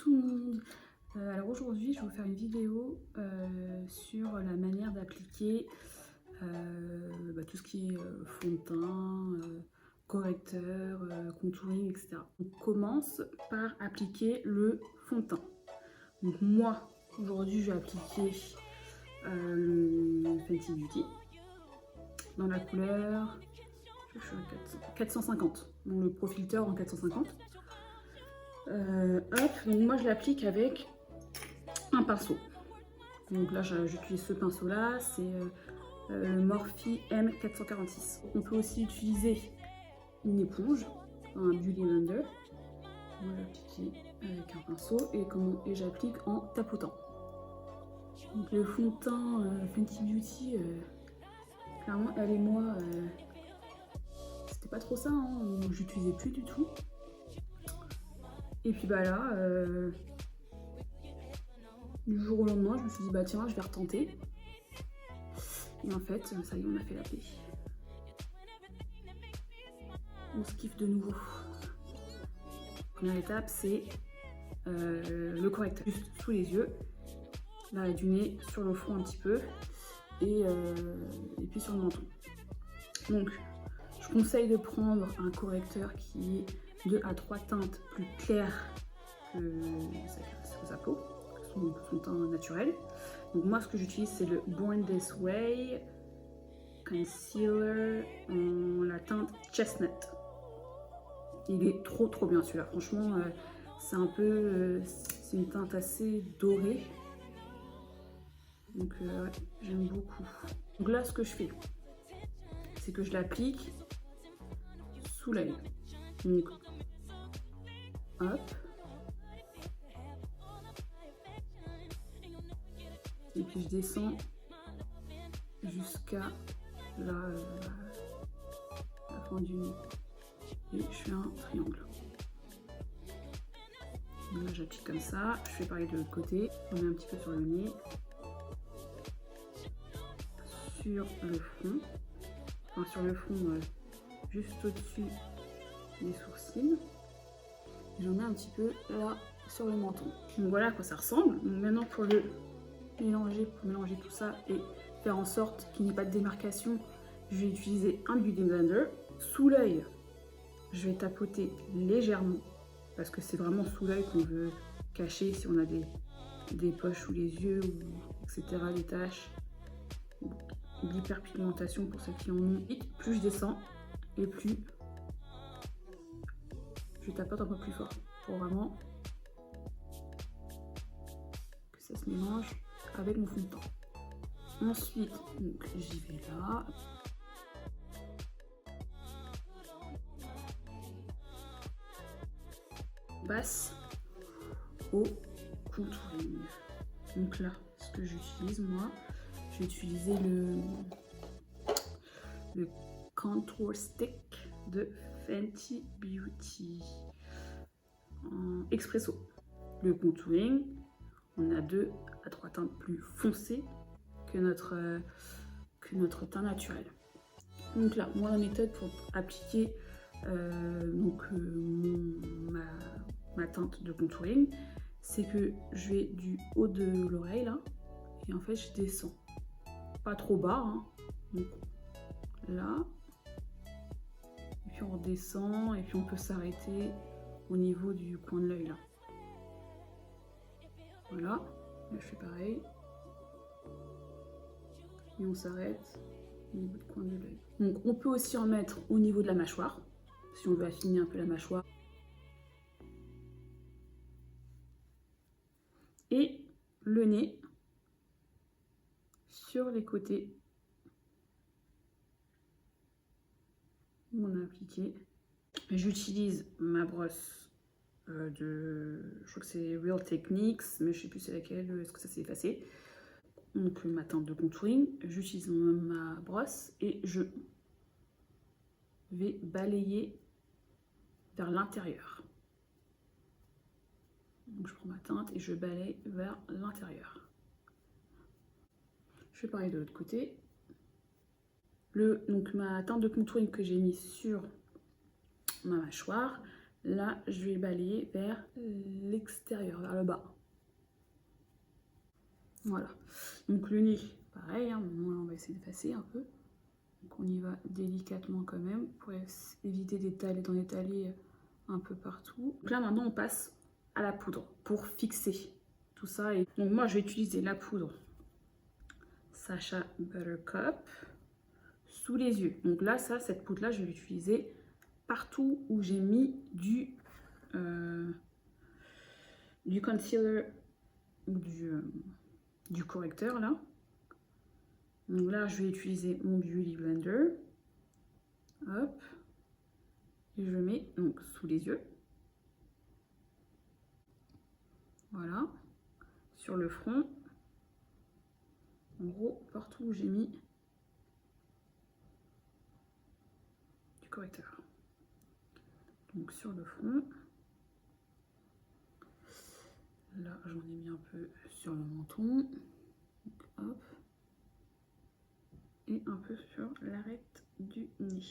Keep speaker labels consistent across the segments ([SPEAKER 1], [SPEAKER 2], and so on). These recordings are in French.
[SPEAKER 1] tout le monde. Alors aujourd'hui, je vais vous faire une vidéo sur la manière d'appliquer tout ce qui est fond de teint, correcteur, contouring, etc. On commence par appliquer le fond de teint. Donc moi, aujourd'hui, je vais appliquer le Fenty Beauty dans la couleur, je suis à 450, donc le Pro Filter en 450. Donc moi je l'applique avec un pinceau. Donc là j'utilise ce pinceau là, c'est le Morphe M446. On peut aussi utiliser une éponge, un Beauty Blender. Moi j'applique avec un pinceau et j'applique en tapotant. Donc le fond de teint Fenty Beauty, clairement elle et moi, c'était pas trop ça, hein, j'utilisais plus du tout. Et puis bah là, du jour au lendemain, je me suis dit bah tiens, je vais retenter. Et en fait, ça y est, on a fait la paix. On se kiffe de nouveau. Première étape, c'est le correcteur. Juste sous les yeux, l'arrêt du nez, sur le front un petit peu, et puis sur le menton. Donc, je conseille de prendre un correcteur qui est 2 à 3 teintes plus claires que sa peau, son teint naturel. Donc moi ce que j'utilise c'est le Born This Way Concealer en la teinte Chestnut. Il est trop bien celui-là, franchement c'est un peu, c'est une teinte assez dorée. Donc ouais, j'aime beaucoup. Donc là ce que je fais, c'est que je l'applique sous l'œil. Donc hop. Et puis je descends jusqu'à la fin du nez. Et je fais un triangle. Donc là j'applique comme ça. Je fais pareil de l'autre côté. On met un petit peu sur le nez. Sur le front. Enfin sur le front juste au-dessus des sourcils. J'en mets un petit peu là sur le menton. Donc voilà à quoi ça ressemble. Donc maintenant pour mélanger tout ça et faire en sorte qu'il n'y ait pas de démarcation, je vais utiliser un Beauty Blender. Sous l'œil, je vais tapoter légèrement parce que c'est vraiment sous l'œil qu'on veut cacher si on a des poches sous les yeux, etc., des taches, l'hyperpigmentation pour ceux qui en ont. Et plus je descends et plus je tapote un peu plus fort pour vraiment que ça se mélange avec mon fond de teint. Ensuite, j'y vais là. On passe au contouring. Donc là, ce que j'utilise moi, je vais utiliser le Contour Stick de Fenty Beauty en expresso. Le contouring, on a 2 à 3 teintes plus foncées que notre teint naturel. Donc là, moi la méthode pour appliquer ma teinte de contouring, c'est que je vais du haut de l'oreille là, et en fait je descends. Pas trop bas, hein. Donc là, et puis on redescend, et puis on peut s'arrêter au niveau du coin de l'œil là. Voilà, là je fais pareil. Et on s'arrête au niveau du coin de l'œil. Donc on peut aussi en mettre au niveau de la mâchoire, si on veut affiner un peu la mâchoire. Et le nez sur les côtés où on a appliqué. J'utilise ma brosse je crois que c'est Real Techniques, mais je sais plus c'est laquelle, est-ce que ça s'est effacé. Donc ma teinte de contouring, j'utilise ma brosse et je vais balayer vers l'intérieur. Donc je prends ma teinte et je balaye vers l'intérieur. Je fais pareil de l'autre côté. Donc ma teinte de contouring que j'ai mis sur ma mâchoire, là, je vais balayer vers l'extérieur, vers le bas. Voilà. Donc le nez, pareil, hein, on va essayer d'effacer un peu. Donc on y va délicatement quand même pour éviter d'en étaler un peu partout. Donc là maintenant on passe à la poudre pour fixer tout ça. Et donc moi je vais utiliser la poudre Sacha Buttercup sous les yeux. Donc là cette poudre là je vais l'utiliser partout où j'ai mis du concealer ou du correcteur là. Donc là, je vais utiliser mon Beauty Blender. Hop. Et je le mets donc sous les yeux. Voilà. Sur le front. En gros, partout où j'ai mis du correcteur. Donc sur le front. Là, j'en ai mis un peu sur le menton. Donc, hop. Et un peu sur l'arête du nez.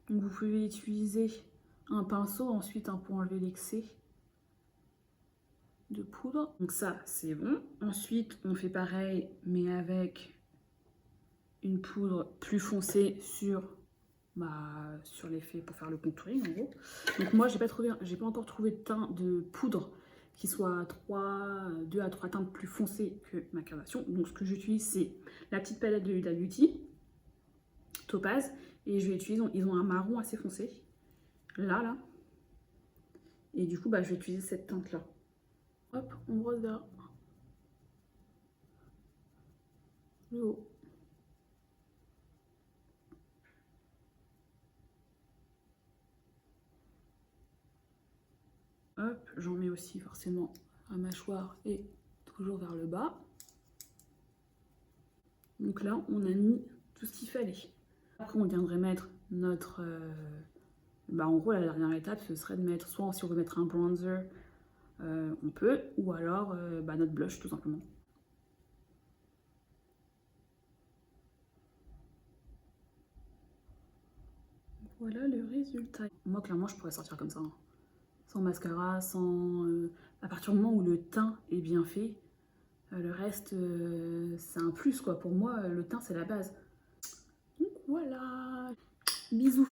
[SPEAKER 1] Donc vous pouvez utiliser un pinceau ensuite pour enlever l'excès de poudre. Donc ça c'est bon. Ensuite on fait pareil mais avec une poudre plus foncée sur l'effet pour faire le contouring en gros. Donc moi j'ai pas encore trouvé de poudre qui soit 2 à 3 teintes plus foncées que ma carnation. Donc ce que j'utilise c'est la petite palette de Huda Beauty Topaz et je vais utiliser, ils ont un marron assez foncé là et du coup je vais utiliser cette teinte là. Hop, on brosse vers le haut. Hop, j'en mets aussi forcément à mâchoire et toujours vers le bas. Donc là, on a mis tout ce qu'il fallait. Après, on viendrait mettre notre... en gros, la dernière étape, ce serait de mettre, soit si on veut mettre un bronzer, on peut, ou alors notre blush tout simplement. Voilà le résultat. Moi, clairement, je pourrais sortir comme ça. Hein. Sans mascara, sans... à partir du moment où le teint est bien fait, le reste, c'est un plus, quoi. Pour moi, le teint, c'est la base. Donc voilà. Bisous.